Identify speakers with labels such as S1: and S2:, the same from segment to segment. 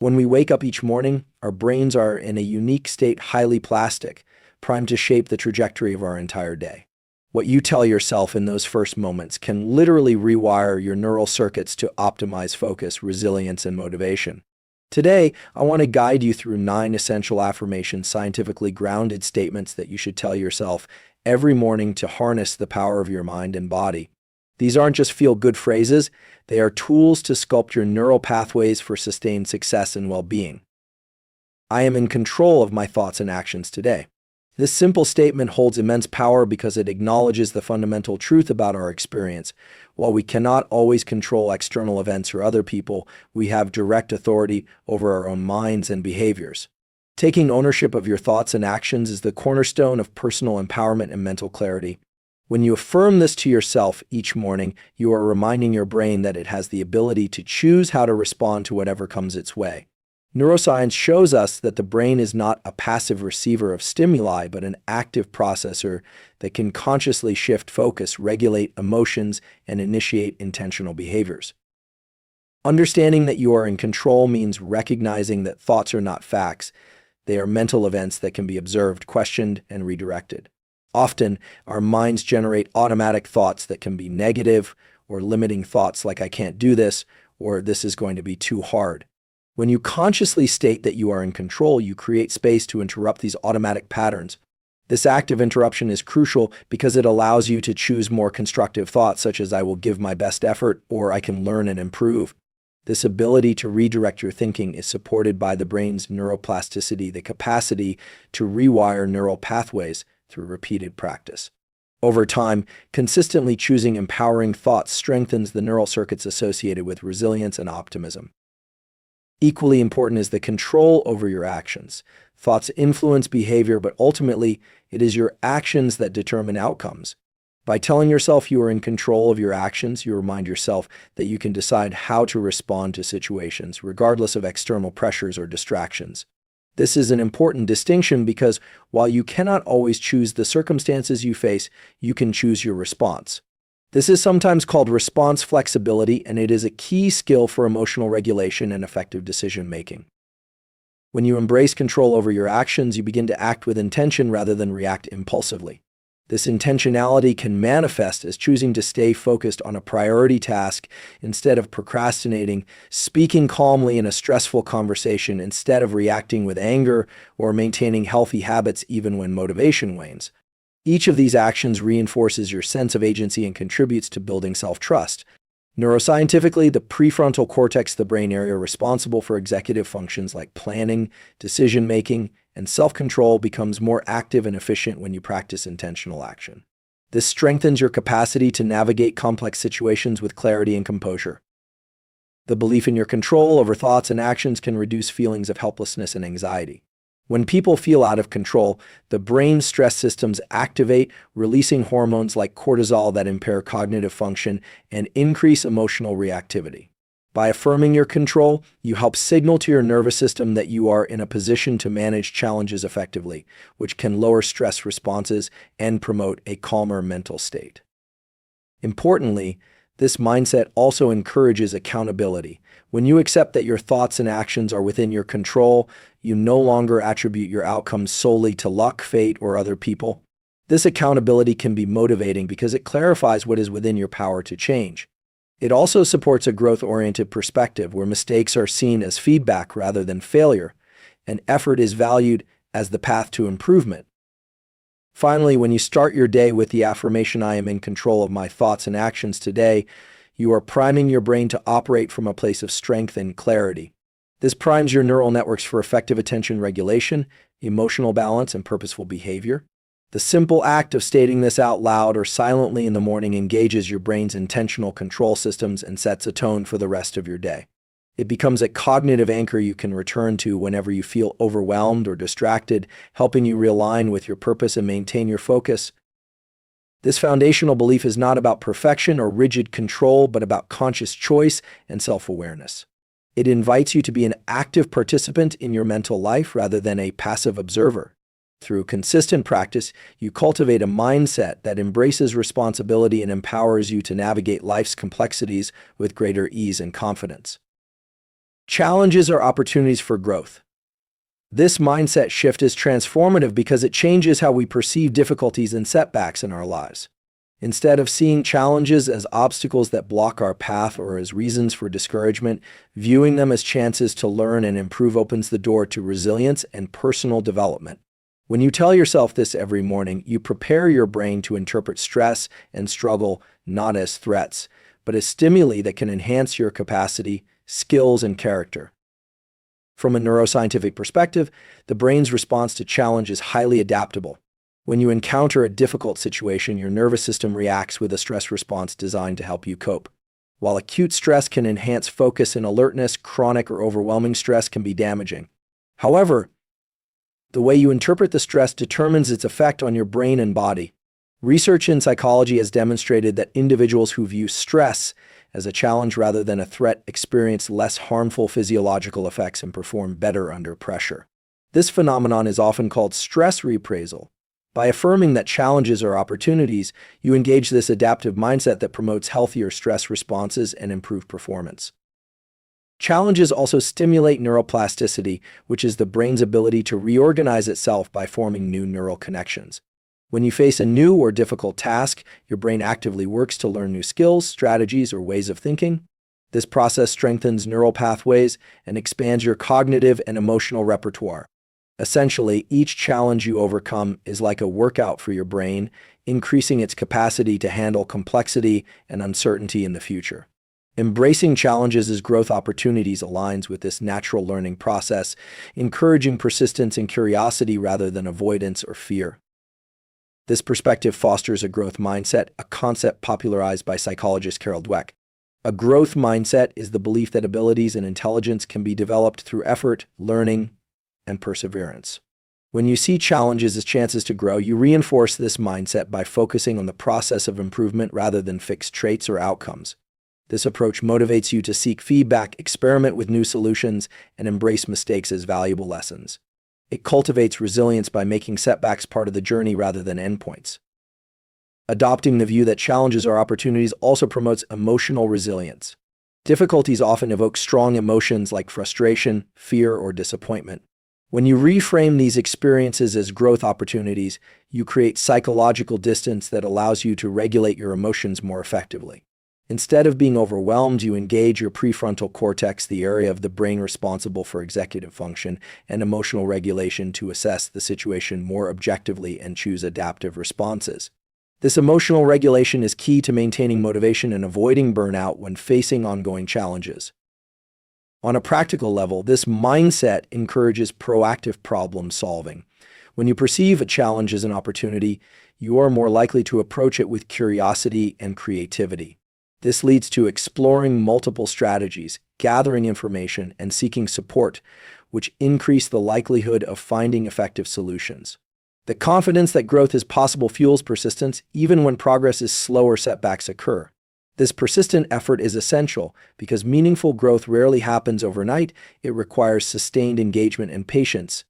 S1: When we wake up each morning, our brains are in a unique state, highly plastic, primed to shape the trajectory of our entire day. What you tell yourself in those first moments can literally rewire your neural circuits to optimize focus, resilience, and motivation. Today, I want to guide you through 9 essential affirmations, scientifically grounded statements that you should tell yourself every morning to harness the power of your mind and body. These aren't just feel-good phrases, they are tools to sculpt your neural pathways for sustained success and well-being. I am in control of my thoughts and actions today. This simple statement holds immense power because it acknowledges the fundamental truth about our experience. While we cannot always control external events or other people, we have direct authority over our own minds and behaviors. Taking ownership of your thoughts and actions is the cornerstone of personal empowerment and mental clarity. When you affirm this to yourself each morning, you are reminding your brain that it has the ability to choose how to respond to whatever comes its way. Neuroscience shows us that the brain is not a passive receiver of stimuli, but an active processor that can consciously shift focus, regulate emotions, and initiate intentional behaviors. Understanding that you are in control means recognizing that thoughts are not facts. They are mental events that can be observed, questioned, and redirected. Often, our minds generate automatic thoughts that can be negative or limiting thoughts like "I can't do this" or "this is going to be too hard." When you consciously state that you are in control, you create space to interrupt these automatic patterns. This active interruption is crucial because it allows you to choose more constructive thoughts such as "I will give my best effort" or "I can learn and improve." This ability to redirect your thinking is supported by the brain's neuroplasticity, the capacity to rewire neural pathways through repeated practice. Over time, consistently choosing empowering thoughts strengthens the neural circuits associated with resilience and optimism. Equally important is the control over your actions. Thoughts influence behavior, but ultimately, it is your actions that determine outcomes. By telling yourself you are in control of your actions, you remind yourself that you can decide how to respond to situations, regardless of external pressures or distractions. This is an important distinction because while you cannot always choose the circumstances you face, you can choose your response. This is sometimes called response flexibility, and it is a key skill for emotional regulation and effective decision-making. When you embrace control over your actions, you begin to act with intention rather than react impulsively. This intentionality can manifest as choosing to stay focused on a priority task instead of procrastinating, speaking calmly in a stressful conversation instead of reacting with anger, or maintaining healthy habits even when motivation wanes. Each of these actions reinforces your sense of agency and contributes to building self-trust. Neuroscientifically, the prefrontal cortex, the brain area responsible for executive functions like planning, decision-making, and self-control, becomes more active and efficient when you practice intentional action. This strengthens your capacity to navigate complex situations with clarity and composure. The belief in your control over thoughts and actions can reduce feelings of helplessness and anxiety. When people feel out of control, the brain's stress systems activate, releasing hormones like cortisol that impair cognitive function and increase emotional reactivity. By affirming your control, you help signal to your nervous system that you are in a position to manage challenges effectively, which can lower stress responses and promote a calmer mental state. Importantly, this mindset also encourages accountability. When you accept that your thoughts and actions are within your control, you no longer attribute your outcomes solely to luck, fate, or other people. This accountability can be motivating because it clarifies what is within your power to change. It also supports a growth-oriented perspective where mistakes are seen as feedback rather than failure, and effort is valued as the path to improvement. Finally, when you start your day with the affirmation, "I am in control of my thoughts and actions today," you are priming your brain to operate from a place of strength and clarity. This primes your neural networks for effective attention regulation, emotional balance, and purposeful behavior. The simple act of stating this out loud or silently in the morning engages your brain's intentional control systems and sets a tone for the rest of your day. It becomes a cognitive anchor you can return to whenever you feel overwhelmed or distracted, helping you realign with your purpose and maintain your focus. This foundational belief is not about perfection or rigid control, but about conscious choice and self-awareness. It invites you to be an active participant in your mental life rather than a passive observer. Through consistent practice, you cultivate a mindset that embraces responsibility and empowers you to navigate life's complexities with greater ease and confidence. Challenges are opportunities for growth. This mindset shift is transformative because it changes how we perceive difficulties and setbacks in our lives. Instead of seeing challenges as obstacles that block our path or as reasons for discouragement, viewing them as chances to learn and improve opens the door to resilience and personal development. When you tell yourself this every morning, you prepare your brain to interpret stress and struggle not as threats, but as stimuli that can enhance your capacity, skills, and character. From a neuroscientific perspective, the brain's response to challenge is highly adaptable. When you encounter a difficult situation, your nervous system reacts with a stress response designed to help you cope. While acute stress can enhance focus and alertness, chronic or overwhelming stress can be damaging. However, the way you interpret the stress determines its effect on your brain and body. Research in psychology has demonstrated that individuals who view stress as a challenge rather than a threat experience less harmful physiological effects and perform better under pressure. This phenomenon is often called stress reappraisal. By affirming that challenges are opportunities, you engage this adaptive mindset that promotes healthier stress responses and improved performance. Challenges also stimulate neuroplasticity, which is the brain's ability to reorganize itself by forming new neural connections. When you face a new or difficult task, your brain actively works to learn new skills, strategies, or ways of thinking. This process strengthens neural pathways and expands your cognitive and emotional repertoire. Essentially, each challenge you overcome is like a workout for your brain, increasing its capacity to handle complexity and uncertainty in the future. Embracing challenges as growth opportunities aligns with this natural learning process, encouraging persistence and curiosity rather than avoidance or fear. This perspective fosters a growth mindset, a concept popularized by psychologist Carol Dweck. A growth mindset is the belief that abilities and intelligence can be developed through effort, learning, and perseverance. When you see challenges as chances to grow, you reinforce this mindset by focusing on the process of improvement rather than fixed traits or outcomes. This approach motivates you to seek feedback, experiment with new solutions, and embrace mistakes as valuable lessons. It cultivates resilience by making setbacks part of the journey rather than endpoints. Adopting the view that challenges are opportunities also promotes emotional resilience. Difficulties often evoke strong emotions like frustration, fear, or disappointment. When you reframe these experiences as growth opportunities, you create psychological distance that allows you to regulate your emotions more effectively. Instead of being overwhelmed, you engage your prefrontal cortex, the area of the brain responsible for executive function and emotional regulation, to assess the situation more objectively and choose adaptive responses. This emotional regulation is key to maintaining motivation and avoiding burnout when facing ongoing challenges. On a practical level, this mindset encourages proactive problem solving. When you perceive a challenge as an opportunity, you are more likely to approach it with curiosity and creativity. This leads to exploring multiple strategies, gathering information, and seeking support, which increase the likelihood of finding effective solutions. The confidence that growth is possible fuels persistence even when progress is slow or setbacks occur. This persistent effort is essential because meaningful growth rarely happens overnight. It requires sustained engagement and patience.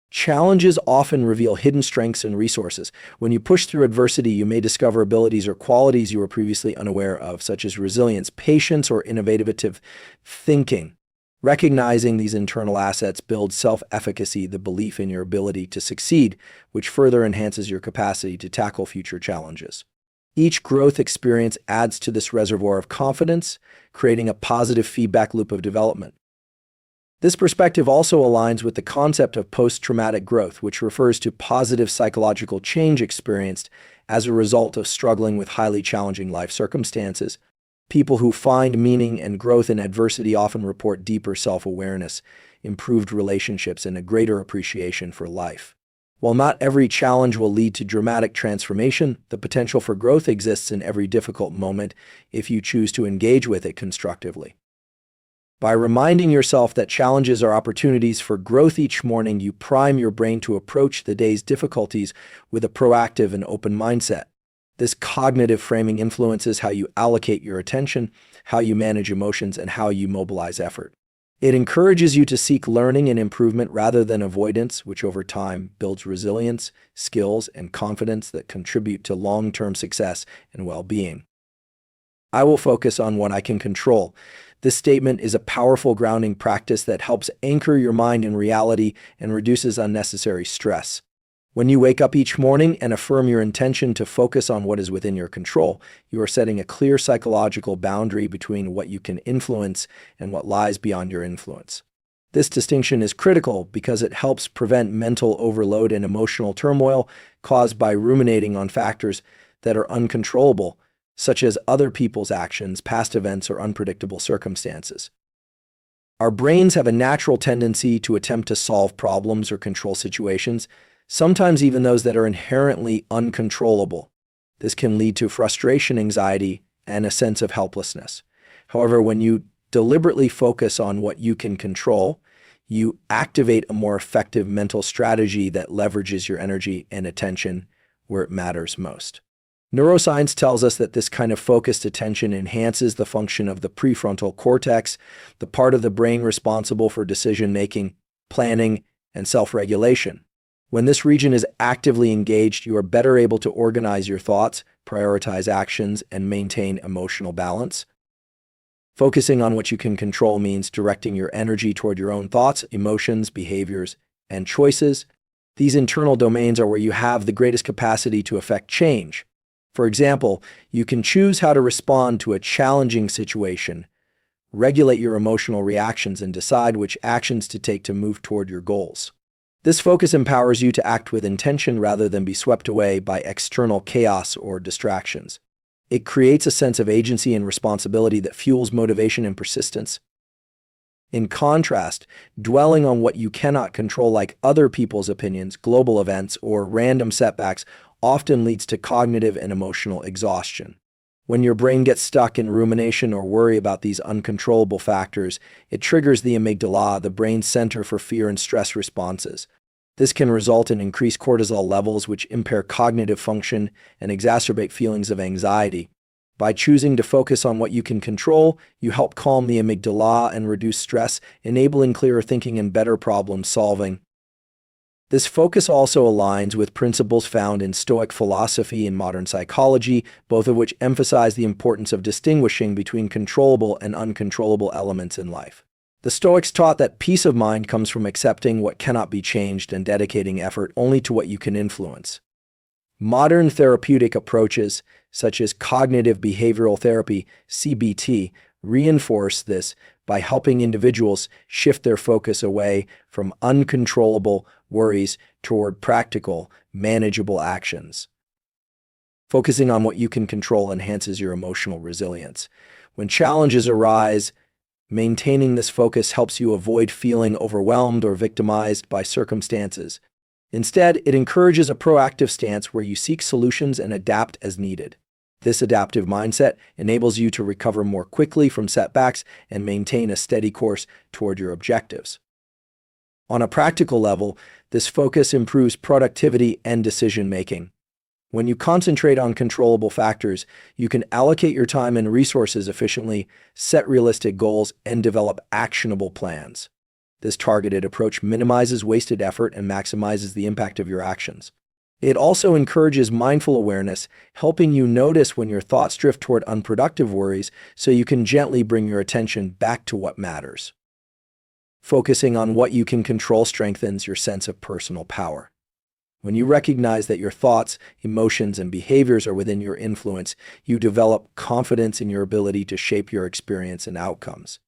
S1: Challenges often reveal hidden strengths and resources. When you push through adversity, you may discover abilities or qualities you were previously unaware of, such as resilience, patience, or innovative thinking. Recognizing these internal assets builds self-efficacy, the belief in your ability to succeed, which further enhances your capacity to tackle future challenges. Each growth experience adds to this reservoir of confidence, creating a positive feedback loop of development. This perspective also aligns with the concept of post-traumatic growth, which refers to positive psychological change experienced as a result of struggling with highly challenging life circumstances. People who find meaning and growth in adversity often report deeper self-awareness, improved relationships, and a greater appreciation for life. While not every challenge will lead to dramatic transformation, the potential for growth exists in every difficult moment if you choose to engage with it constructively. By reminding yourself that challenges are opportunities for growth each morning, you prime your brain to approach the day's difficulties with a proactive and open mindset. This cognitive framing influences how you allocate your attention, how you manage emotions, and how you mobilize effort. It encourages you to seek learning and improvement rather than avoidance, which over time builds resilience, skills, and confidence that contribute to long-term success and well-being. I will focus on what I can control. This statement is a powerful grounding practice that helps anchor your mind in reality and reduces unnecessary stress. When you wake up each morning and affirm your intention to focus on what is within your control, you are setting a clear psychological boundary between what you can influence and what lies beyond your influence. This distinction is critical because it helps prevent mental overload and emotional turmoil caused by ruminating on factors that are uncontrollable, such as other people's actions, past events, or unpredictable circumstances. Our brains have a natural tendency to attempt to solve problems or control situations, sometimes even those that are inherently uncontrollable. This can lead to frustration, anxiety, and a sense of helplessness. However, when you deliberately focus on what you can control, you activate a more effective mental strategy that leverages your energy and attention where it matters most. Neuroscience tells us that this kind of focused attention enhances the function of the prefrontal cortex, the part of the brain responsible for decision-making, planning, and self-regulation. When this region is actively engaged, you are better able to organize your thoughts, prioritize actions, and maintain emotional balance. Focusing on what you can control means directing your energy toward your own thoughts, emotions, behaviors, and choices. These internal domains are where you have the greatest capacity to affect change. For example, you can choose how to respond to a challenging situation, regulate your emotional reactions, and decide which actions to take to move toward your goals. This focus empowers you to act with intention rather than be swept away by external chaos or distractions. It creates a sense of agency and responsibility that fuels motivation and persistence. In contrast, dwelling on what you cannot control, like other people's opinions, global events, or random setbacks, often leads to cognitive and emotional exhaustion. When your brain gets stuck in rumination or worry about these uncontrollable factors, it triggers the amygdala, the brain's center for fear and stress responses. This can result in increased cortisol levels, which impair cognitive function and exacerbate feelings of anxiety. By choosing to focus on what you can control, you help calm the amygdala and reduce stress, enabling clearer thinking and better problem solving. This focus also aligns with principles found in Stoic philosophy and modern psychology, both of which emphasize the importance of distinguishing between controllable and uncontrollable elements in life. The Stoics taught that peace of mind comes from accepting what cannot be changed and dedicating effort only to what you can influence. Modern therapeutic approaches, such as cognitive behavioral therapy, CBT, reinforce this by helping individuals shift their focus away from uncontrollable worries toward practical, manageable actions. Focusing on what you can control enhances your emotional resilience. When challenges arise, maintaining this focus helps you avoid feeling overwhelmed or victimized by circumstances. Instead, it encourages a proactive stance where you seek solutions and adapt as needed. This adaptive mindset enables you to recover more quickly from setbacks and maintain a steady course toward your objectives. On a practical level, this focus improves productivity and decision-making. When you concentrate on controllable factors, you can allocate your time and resources efficiently, set realistic goals, and develop actionable plans. This targeted approach minimizes wasted effort and maximizes the impact of your actions. It also encourages mindful awareness, helping you notice when your thoughts drift toward unproductive worries so you can gently bring your attention back to what matters. Focusing on what you can control strengthens your sense of personal power. When you recognize that your thoughts, emotions, and behaviors are within your influence, you develop confidence in your ability to shape your experience and outcomes.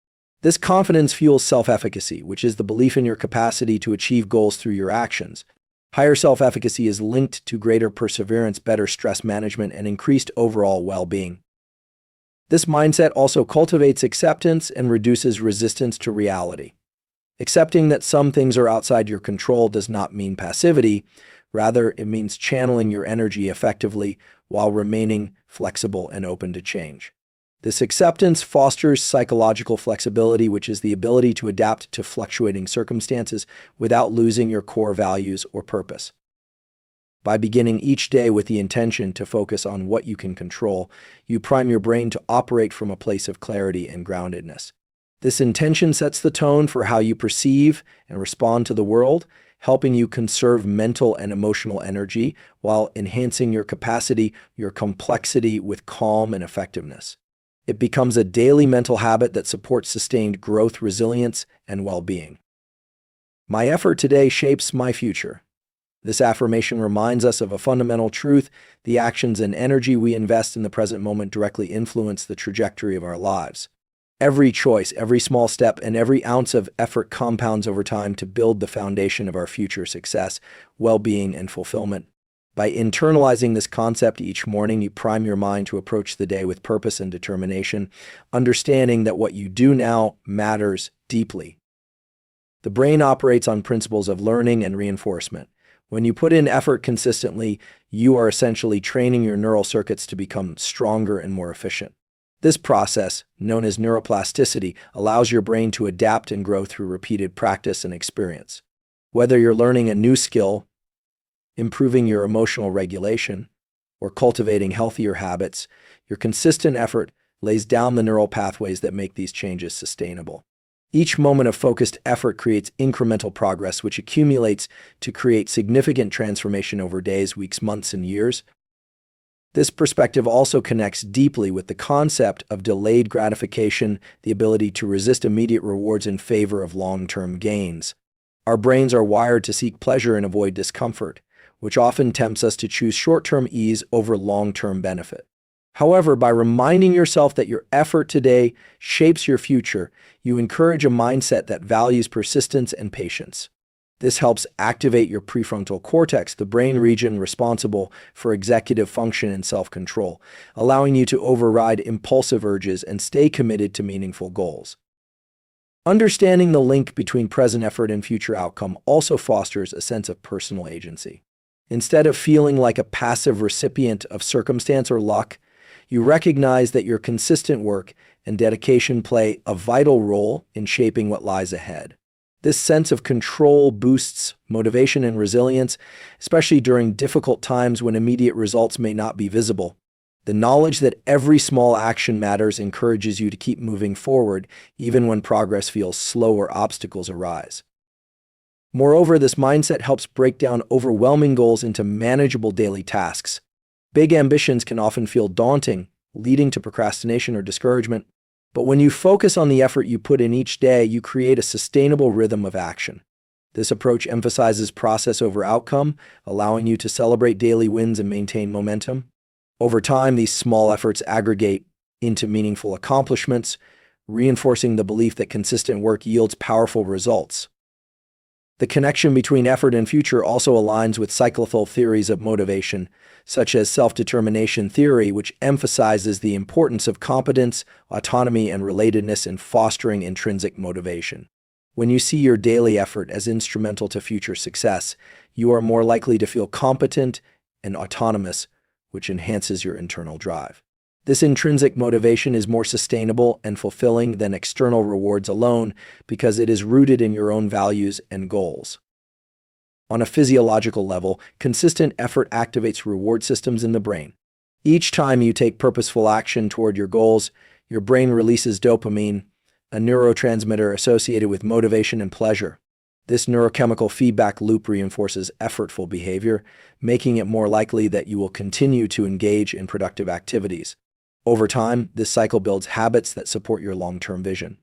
S1: This confidence fuels self-efficacy, which is the belief in your capacity to achieve goals through your actions. Higher self-efficacy is linked to greater perseverance, better stress management, and increased overall well-being. This mindset also cultivates acceptance and reduces resistance to reality. Accepting that some things are outside your control does not mean passivity. Rather, it means channeling your energy effectively while remaining flexible and open to change. This acceptance fosters psychological flexibility, which is the ability to adapt to fluctuating circumstances without losing your core values or purpose. By beginning each day with the intention to focus on what you can control, you prime your brain to operate from a place of clarity and groundedness. This intention sets the tone for how you perceive and respond to the world, helping you conserve mental and emotional energy while enhancing your capacity, your complexity with calm and effectiveness. It becomes a daily mental habit that supports sustained growth, resilience, and well-being. My effort today shapes my future. This affirmation reminds us of a fundamental truth: the actions and energy we invest in the present moment directly influence the trajectory of our lives. Every choice, every small step, and every ounce of effort compounds over time to build the foundation of our future success, well-being, and fulfillment. By internalizing this concept each morning, you prime your mind to approach the day with purpose and determination, understanding that what you do now matters deeply. The brain operates on principles of learning and reinforcement. When you put in effort consistently, you are essentially training your neural circuits to become stronger and more efficient. This process, known as neuroplasticity, allows your brain to adapt and grow through repeated practice and experience. Whether you're learning a new skill, improving your emotional regulation, or cultivating healthier habits, your consistent effort lays down the neural pathways that make these changes sustainable. Each moment of focused effort creates incremental progress, which accumulates to create significant transformation over days, weeks, months, and years. This perspective also connects deeply with the concept of delayed gratification, the ability to resist immediate rewards in favor of long-term gains. Our brains are wired to seek pleasure and avoid discomfort, which often tempts us to choose short-term ease over long-term benefit. However, by reminding yourself that your effort today shapes your future, you encourage a mindset that values persistence and patience. This helps activate your prefrontal cortex, the brain region responsible for executive function and self-control, allowing you to override impulsive urges and stay committed to meaningful goals. Understanding the link between present effort and future outcome also fosters a sense of personal agency. Instead of feeling like a passive recipient of circumstance or luck, you recognize that your consistent work and dedication play a vital role in shaping what lies ahead. This sense of control boosts motivation and resilience, especially during difficult times when immediate results may not be visible. The knowledge that every small action matters encourages you to keep moving forward, even when progress feels slow or obstacles arise. Moreover, this mindset helps break down overwhelming goals into manageable daily tasks. Big ambitions can often feel daunting, leading to procrastination or discouragement. But when you focus on the effort you put in each day, you create a sustainable rhythm of action. This approach emphasizes process over outcome, allowing you to celebrate daily wins and maintain momentum. Over time, these small efforts aggregate into meaningful accomplishments, reinforcing the belief that consistent work yields powerful results. The connection between effort and future also aligns with cyclical theories of motivation, such as self-determination theory, which emphasizes the importance of competence, autonomy, and relatedness in fostering intrinsic motivation. When you see your daily effort as instrumental to future success, you are more likely to feel competent and autonomous, which enhances your internal drive. This intrinsic motivation is more sustainable and fulfilling than external rewards alone because it is rooted in your own values and goals. On a physiological level, consistent effort activates reward systems in the brain. Each time you take purposeful action toward your goals, your brain releases dopamine, a neurotransmitter associated with motivation and pleasure. This neurochemical feedback loop reinforces effortful behavior, making it more likely that you will continue to engage in productive activities. Over time, this cycle builds habits that support your long-term vision.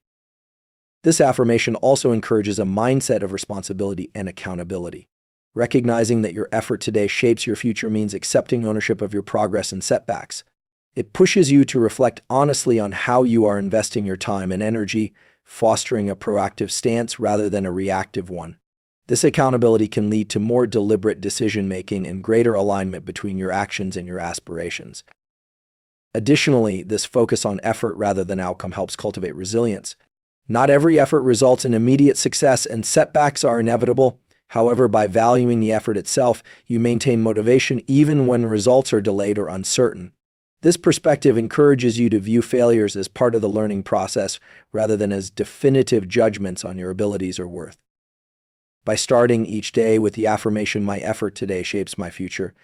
S1: This affirmation also encourages a mindset of responsibility and accountability. Recognizing that your effort today shapes your future means accepting ownership of your progress and setbacks. It pushes you to reflect honestly on how you are investing your time and energy, fostering a proactive stance rather than a reactive one. This accountability can lead to more deliberate decision-making and greater alignment between your actions and your aspirations. Additionally, this focus on effort rather than outcome helps cultivate resilience. Not every effort results in immediate success, and setbacks are inevitable. However, by valuing the effort itself, you maintain motivation even when results are delayed or uncertain. This perspective encourages you to view failures as part of the learning process rather than as definitive judgments on your abilities or worth. By starting each day with the affirmation, "My effort today shapes my future,"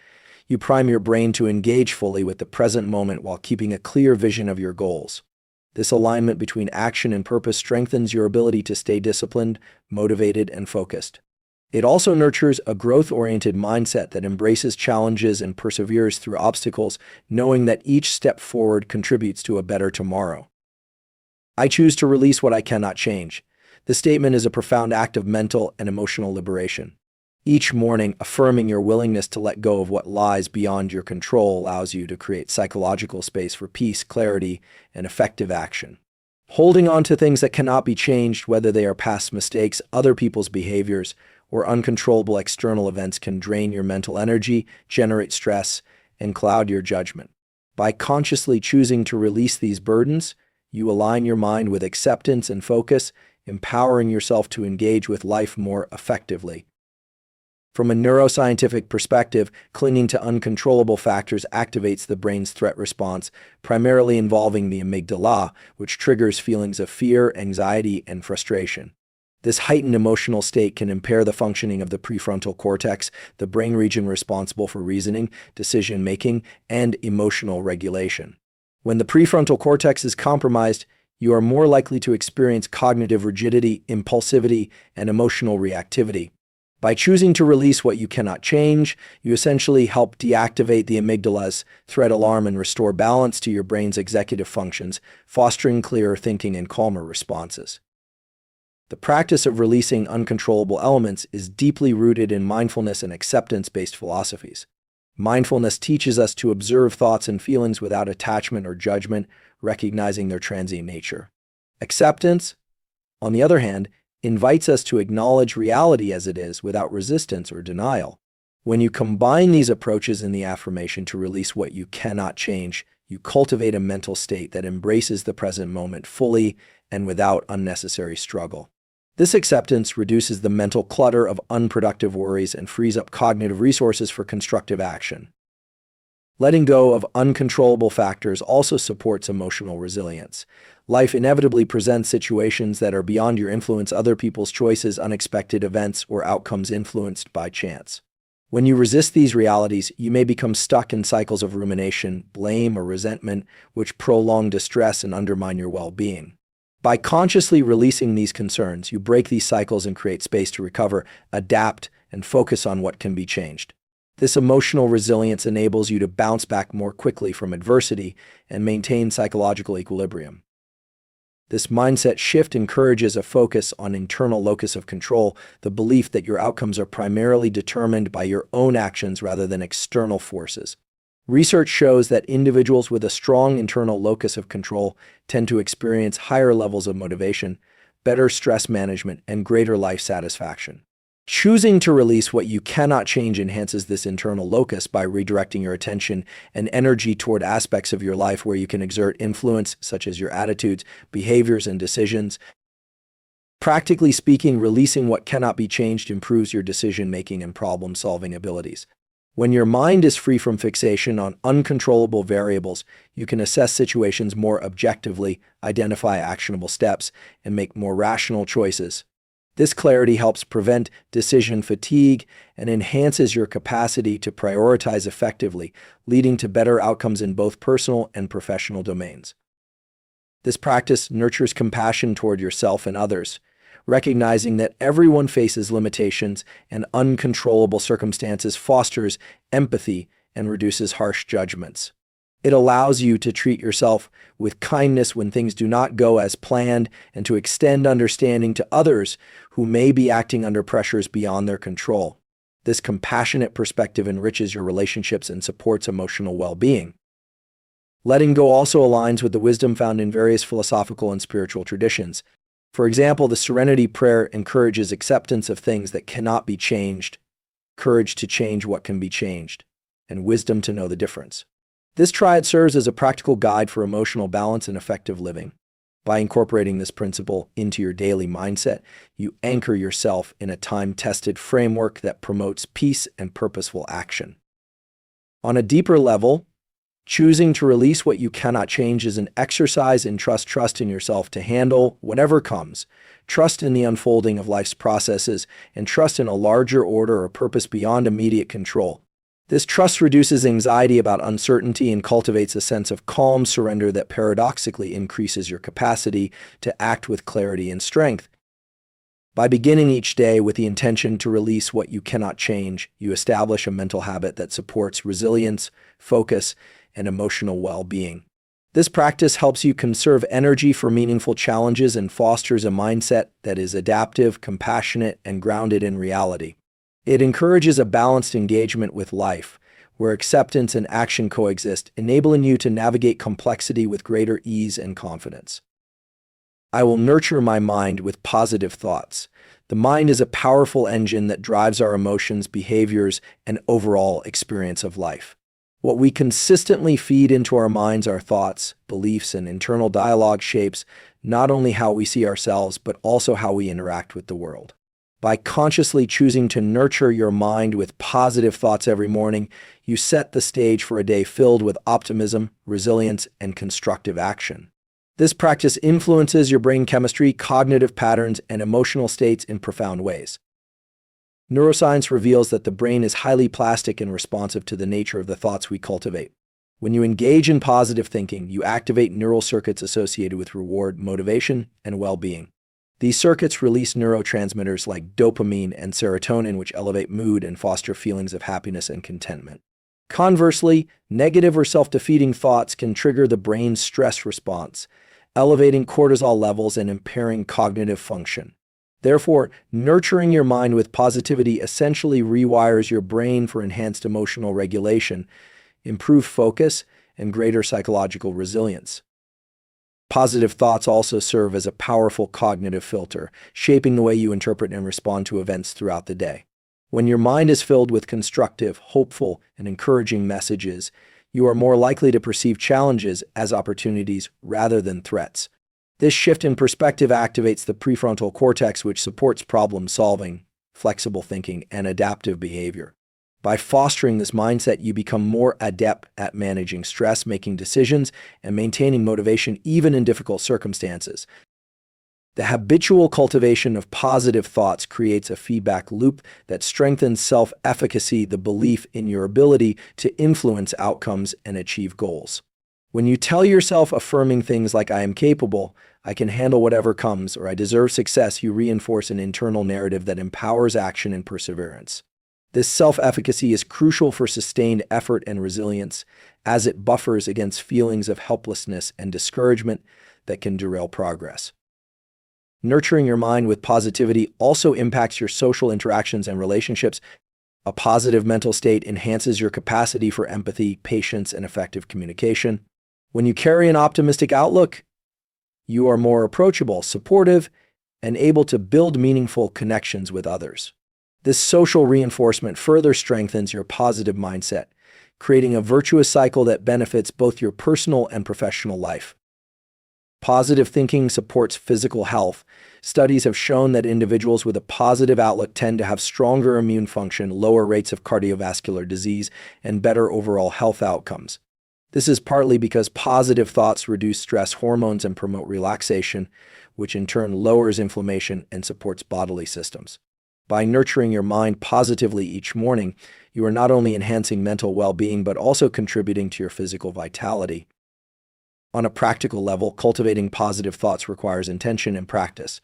S1: you prime your brain to engage fully with the present moment while keeping a clear vision of your goals. This alignment between action and purpose strengthens your ability to stay disciplined, motivated, and focused. It also nurtures a growth-oriented mindset that embraces challenges and perseveres through obstacles, knowing that each step forward contributes to a better tomorrow. I choose to release what I cannot change. This statement is a profound act of mental and emotional liberation. Each morning, affirming your willingness to let go of what lies beyond your control allows you to create psychological space for peace, clarity, and effective action. Holding on to things that cannot be changed, whether they are past mistakes, other people's behaviors, or uncontrollable external events, can drain your mental energy, generate stress, and cloud your judgment. By consciously choosing to release these burdens, you align your mind with acceptance and focus, empowering yourself to engage with life more effectively. From a neuroscientific perspective, clinging to uncontrollable factors activates the brain's threat response, primarily involving the amygdala, which triggers feelings of fear, anxiety, and frustration. This heightened emotional state can impair the functioning of the prefrontal cortex, the brain region responsible for reasoning, decision-making, and emotional regulation. When the prefrontal cortex is compromised, you are more likely to experience cognitive rigidity, impulsivity, and emotional reactivity. By choosing to release what you cannot change, you essentially help deactivate the amygdala's threat alarm and restore balance to your brain's executive functions, fostering clearer thinking and calmer responses. The practice of releasing uncontrollable elements is deeply rooted in mindfulness and acceptance-based philosophies. Mindfulness teaches us to observe thoughts and feelings without attachment or judgment, recognizing their transient nature. Acceptance, on the other hand, invites us to acknowledge reality as it is without resistance or denial. When you combine these approaches in the affirmation to release what you cannot change, you cultivate a mental state that embraces the present moment fully and without unnecessary struggle. This acceptance reduces the mental clutter of unproductive worries and frees up cognitive resources for constructive action. Letting go of uncontrollable factors also supports emotional resilience. Life inevitably presents situations that are beyond your influence, other people's choices, unexpected events, or outcomes influenced by chance. When you resist these realities, you may become stuck in cycles of rumination, blame, or resentment, which prolong distress and undermine your well-being. By consciously releasing these concerns, you break these cycles and create space to recover, adapt, and focus on what can be changed. This emotional resilience enables you to bounce back more quickly from adversity and maintain psychological equilibrium. This mindset shift encourages a focus on internal locus of control, the belief that your outcomes are primarily determined by your own actions rather than external forces. Research shows that individuals with a strong internal locus of control tend to experience higher levels of motivation, better stress management, and greater life satisfaction. Choosing to release what you cannot change enhances this internal locus by redirecting your attention and energy toward aspects of your life where you can exert influence, such as your attitudes, behaviors, and decisions. Practically speaking, releasing what cannot be changed improves your decision-making and problem-solving abilities. When your mind is free from fixation on uncontrollable variables, you can assess situations more objectively, identify actionable steps, and make more rational choices. This clarity helps prevent decision fatigue and enhances your capacity to prioritize effectively, leading to better outcomes in both personal and professional domains. This practice nurtures compassion toward yourself and others, recognizing that everyone faces limitations and uncontrollable circumstances fosters empathy and reduces harsh judgments. It allows you to treat yourself with kindness when things do not go as planned and to extend understanding to others who may be acting under pressures beyond their control. This compassionate perspective enriches your relationships and supports emotional well-being. Letting go also aligns with the wisdom found in various philosophical and spiritual traditions. For example, the Serenity Prayer encourages acceptance of things that cannot be changed, courage to change what can be changed, and wisdom to know the difference. This triad serves as a practical guide for emotional balance and effective living. By incorporating this principle into your daily mindset, you anchor yourself in a time-tested framework that promotes peace and purposeful action. On a deeper level, choosing to release what you cannot change is an exercise in trust in yourself to handle whatever comes, trust in the unfolding of life's processes, and trust in a larger order or purpose beyond immediate control. This trust reduces anxiety about uncertainty and cultivates a sense of calm surrender that paradoxically increases your capacity to act with clarity and strength. By beginning each day with the intention to release what you cannot change, you establish a mental habit that supports resilience, focus, and emotional well-being. This practice helps you conserve energy for meaningful challenges and fosters a mindset that is adaptive, compassionate, and grounded in reality. It encourages a balanced engagement with life, where acceptance and action coexist, enabling you to navigate complexity with greater ease and confidence. I will nurture my mind with positive thoughts. The mind is a powerful engine that drives our emotions, behaviors, and overall experience of life. What we consistently feed into our minds, our thoughts, beliefs, and internal dialogue shapes not only how we see ourselves, but also how we interact with the world. By consciously choosing to nurture your mind with positive thoughts every morning, you set the stage for a day filled with optimism, resilience, and constructive action. This practice influences your brain chemistry, cognitive patterns, and emotional states in profound ways. Neuroscience reveals that the brain is highly plastic and responsive to the nature of the thoughts we cultivate. When you engage in positive thinking, you activate neural circuits associated with reward, motivation, and well-being. These circuits release neurotransmitters like dopamine and serotonin, which elevate mood and foster feelings of happiness and contentment. Conversely, negative or self-defeating thoughts can trigger the brain's stress response, elevating cortisol levels and impairing cognitive function. Therefore, nurturing your mind with positivity essentially rewires your brain for enhanced emotional regulation, improved focus, and greater psychological resilience. Positive thoughts also serve as a powerful cognitive filter, shaping the way you interpret and respond to events throughout the day. When your mind is filled with constructive, hopeful, and encouraging messages, you are more likely to perceive challenges as opportunities rather than threats. This shift in perspective activates the prefrontal cortex, which supports problem-solving, flexible thinking, and adaptive behavior. By fostering this mindset, you become more adept at managing stress, making decisions, and maintaining motivation even in difficult circumstances. The habitual cultivation of positive thoughts creates a feedback loop that strengthens self-efficacy, the belief in your ability to influence outcomes and achieve goals. When you tell yourself affirming things like "I am capable," "I can handle whatever comes," or "I deserve success," you reinforce an internal narrative that empowers action and perseverance. This self-efficacy is crucial for sustained effort and resilience, as it buffers against feelings of helplessness and discouragement that can derail progress. Nurturing your mind with positivity also impacts your social interactions and relationships. A positive mental state enhances your capacity for empathy, patience, and effective communication. When you carry an optimistic outlook, you are more approachable, supportive, and able to build meaningful connections with others. This social reinforcement further strengthens your positive mindset, creating a virtuous cycle that benefits both your personal and professional life. Positive thinking supports physical health. Studies have shown that individuals with a positive outlook tend to have stronger immune function, lower rates of cardiovascular disease, and better overall health outcomes. This is partly because positive thoughts reduce stress hormones and promote relaxation, which in turn lowers inflammation and supports bodily systems. By nurturing your mind positively each morning, you are not only enhancing mental well-being but also contributing to your physical vitality. On a practical level, cultivating positive thoughts requires intention and practice.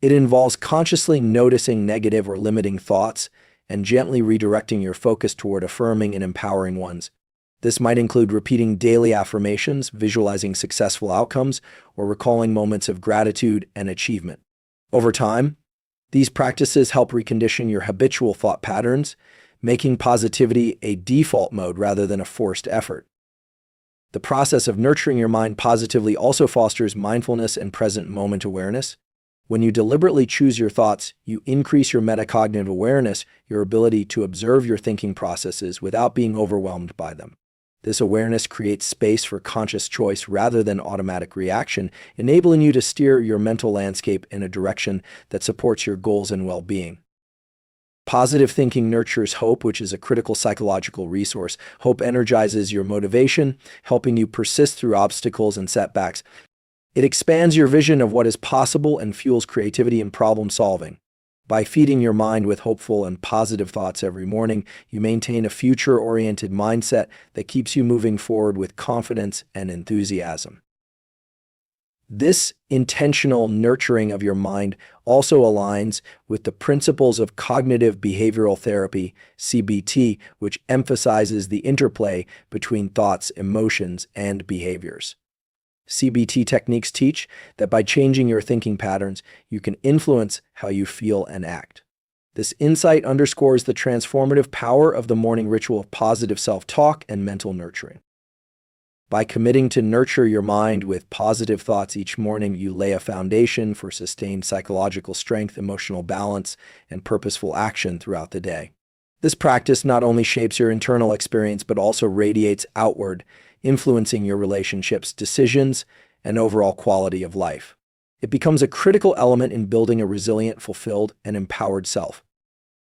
S1: It involves consciously noticing negative or limiting thoughts and gently redirecting your focus toward affirming and empowering ones. This might include repeating daily affirmations, visualizing successful outcomes, or recalling moments of gratitude and achievement. Over time, these practices help recondition your habitual thought patterns, making positivity a default mode rather than a forced effort. The process of nurturing your mind positively also fosters mindfulness and present moment awareness. When you deliberately choose your thoughts, you increase your metacognitive awareness, your ability to observe your thinking processes without being overwhelmed by them. This awareness creates space for conscious choice rather than automatic reaction, enabling you to steer your mental landscape in a direction that supports your goals and well-being. Positive thinking nurtures hope, which is a critical psychological resource. Hope energizes your motivation, helping you persist through obstacles and setbacks. It expands your vision of what is possible and fuels creativity and problem solving. By feeding your mind with hopeful and positive thoughts every morning, you maintain a future-oriented mindset that keeps you moving forward with confidence and enthusiasm. This intentional nurturing of your mind also aligns with the principles of cognitive behavioral therapy, CBT, which emphasizes the interplay between thoughts, emotions, and behaviors. CBT techniques teach that by changing your thinking patterns, you can influence how you feel and act. This insight underscores the transformative power of the morning ritual of positive self-talk and mental nurturing. By committing to nurture your mind with positive thoughts each morning, you lay a foundation for sustained psychological strength, emotional balance, and purposeful action throughout the day. This practice not only shapes your internal experience, but also radiates outward, influencing your relationships, decisions, and overall quality of life. It becomes a critical element in building a resilient, fulfilled, and empowered self.